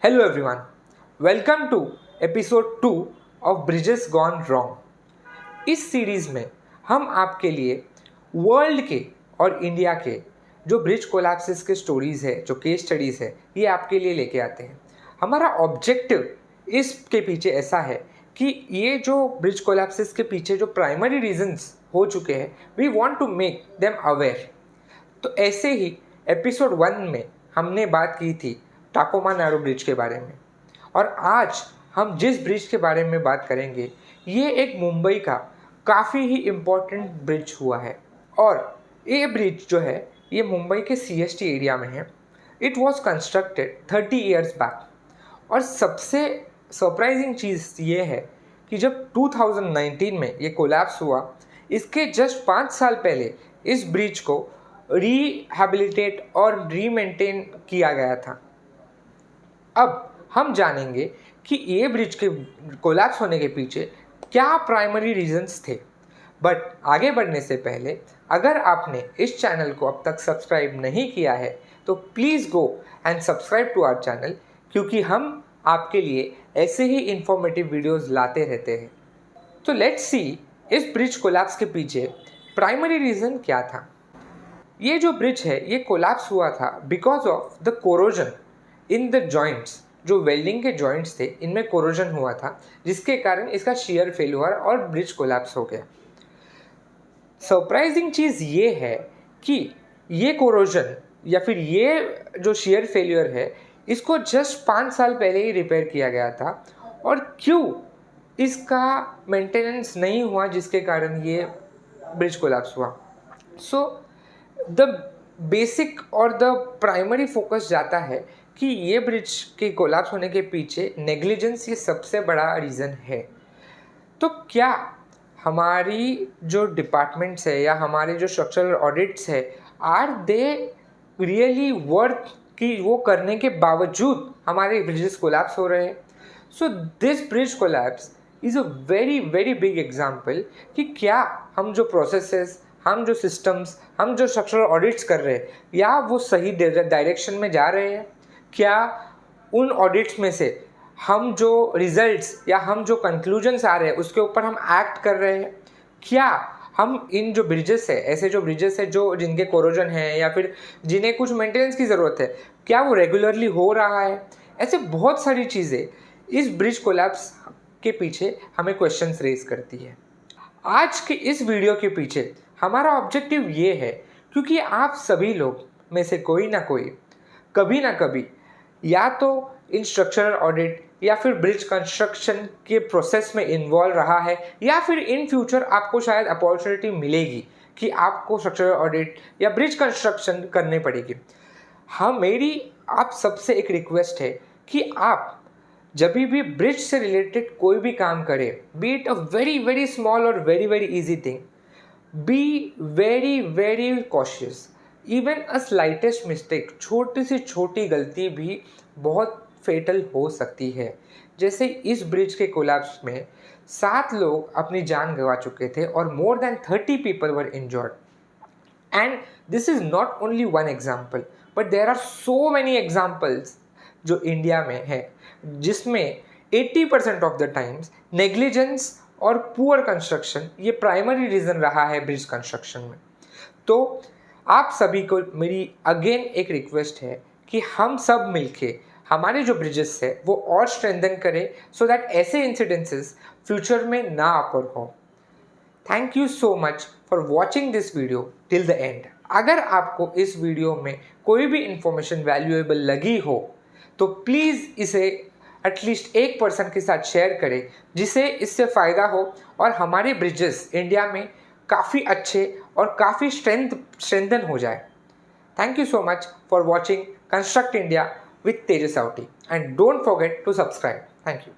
Hello everyone, welcome to episode 2 of Bridges Gone Wrong। इस series में हम आपके लिए वर्ल्ड के और इंडिया के जो ब्रिज कोलैप्सेस के स्टोरीज़ है, जो केस स्टडीज़ है, ये आपके लिए लेके आते हैं। हमारा ऑब्जेक्टिव इसके पीछे ऐसा है कि ये जो ब्रिज कोलैप्सेस के पीछे जो प्राइमरी रीजंस हो चुके हैं, we want to make them aware. तो ऐसे ही एपिसोड 1 में हमने बात की थी टाकोमा नैरो ब्रिज के बारे में, और आज हम जिस ब्रिज के बारे में बात करेंगे ये एक मुंबई का काफ़ी ही इम्पोर्टेंट ब्रिज हुआ है। और ये ब्रिज जो है ये मुंबई के CST एरिया में है। It was constructed 30 years back. और सबसे सरप्राइजिंग चीज़ ये है कि जब 2019 में ये कोलैप्स हुआ, इसके जस्ट 5 साल पहले इस ब्रिज को रिहैबिलिटेट और रीमेंटेन किया गया था। अब हम जानेंगे कि ये ब्रिज के कोलैप्स होने के पीछे क्या प्राइमरी रीजंस थे। बट आगे बढ़ने से पहले अगर आपने इस चैनल को अब तक सब्सक्राइब नहीं किया है तो please go and subscribe to our channel, क्योंकि हम आपके लिए ऐसे ही इंफॉर्मेटिव वीडियोस लाते रहते हैं। तो लेट्स सी इस ब्रिज कोलैप्स के पीछे प्राइमरी रीज़न क्या था। ये जो ब्रिज है ये कोलैप्स हुआ था because of the corrosion in the joints. जो वेल्डिंग के जॉइंट्स थे इनमें कोरोजन हुआ था, जिसके कारण इसका शियर फेल हुआ और ब्रिज कोलैप्स हो गया। सरप्राइजिंग चीज़ ये है कि ये कोरोजन या फिर ये जो शियर फेल्यूर है इसको जस्ट 5 साल पहले ही रिपेयर किया गया था, और क्यों इसका मेंटेनेंस नहीं हुआ जिसके कारण ये ब्रिज कोलैप्स हुआ। सो द बेसिक और द प्राइमरी फोकस जाता है कि ये ब्रिज के कोलैप्स होने के पीछे नेग्लिजेंस ये सबसे बड़ा रीज़न है। तो क्या हमारी जो डिपार्टमेंट्स है या हमारे जो स्ट्रक्चरल ऑडिट्स है, आर दे रियली वर्थ कि वो करने के बावजूद हमारे ब्रिजेस कोलैप्स हो रहे हैं। So this bridge collapse is a very very big example कि क्या हम जो प्रोसेसेस, हम जो सिस्टम्स, हम जो स्ट्रक्चरल ऑडिट्स कर रहे हैं, या वो सही डायरेक्शन में जा रहे हैं। क्या उन ऑडिट्स में से हम जो रिजल्ट्स या हम जो कंक्लूजन्स आ रहे हैं उसके ऊपर हम एक्ट कर रहे हैं। क्या हम इन जो ब्रिजेस है, ऐसे जो ब्रिजेस है जो जिनके कोरोजन है या फिर जिन्हें कुछ मेंटेनेंस की ज़रूरत है, क्या वो रेगुलरली हो रहा है। ऐसे बहुत सारी चीज़ें इस ब्रिज कोलैप्स के पीछे हमें क्वेश्चंस रेज करती है। आज के इस वीडियो के पीछे हमारा ऑब्जेक्टिव ये है क्योंकि आप सभी लोग में से कोई ना कोई कभी ना कभी या तो इन स्ट्रक्चरल ऑडिट या फिर ब्रिज कंस्ट्रक्शन के प्रोसेस में इन्वॉल्व रहा है, या फिर इन फ्यूचर आपको शायद अपॉर्चुनिटी मिलेगी कि आपको स्ट्रक्चरल ऑडिट या ब्रिज कंस्ट्रक्शन करनी पड़ेगी। हाँ, मेरी आप सबसे एक रिक्वेस्ट है कि आप जब भी ब्रिज से रिलेटेड कोई भी काम करें, be it a very very small और very very easy thing, be very very cautious. Even a slightest mistake, छोटी से छोटी गलती भी बहुत फेटल हो सकती है। जैसे इस ब्रिज के कोलैप्स में 7 लोग अपनी जान गंवा चुके थे और more than 30 people were injured. And this is not only one example, but there are so many examples जो इंडिया में है, जिसमें 80% ऑफ द टाइम्स नेग्लिजेंस और पुअर कंस्ट्रक्शन ये प्राइमरी रीज़न रहा है ब्रिज कंस्ट्रक्शन में। तो आप सभी को मेरी अगेन एक रिक्वेस्ट है कि हम सब मिलके हमारे जो ब्रिजेस है वो और स्ट्रेंथन करें, सो दैट ऐसे इंसिडेंसेस फ्यूचर में ना ऑकर हो। Thank you so much for watching this video till the end. अगर आपको इस वीडियो में कोई भी इंफॉर्मेशन वैल्यूएबल लगी हो तो प्लीज़ इसे एटलीस्ट एक पर्सन के साथ शेयर करें जिसे इससे फ़ायदा हो और हमारे ब्रिजेस इंडिया में काफ़ी अच्छे और काफ़ी स्ट्रेंथन हो जाए। Thank you so much for watching construct India with Tejas Avti, and don't forget to subscribe. Thank you.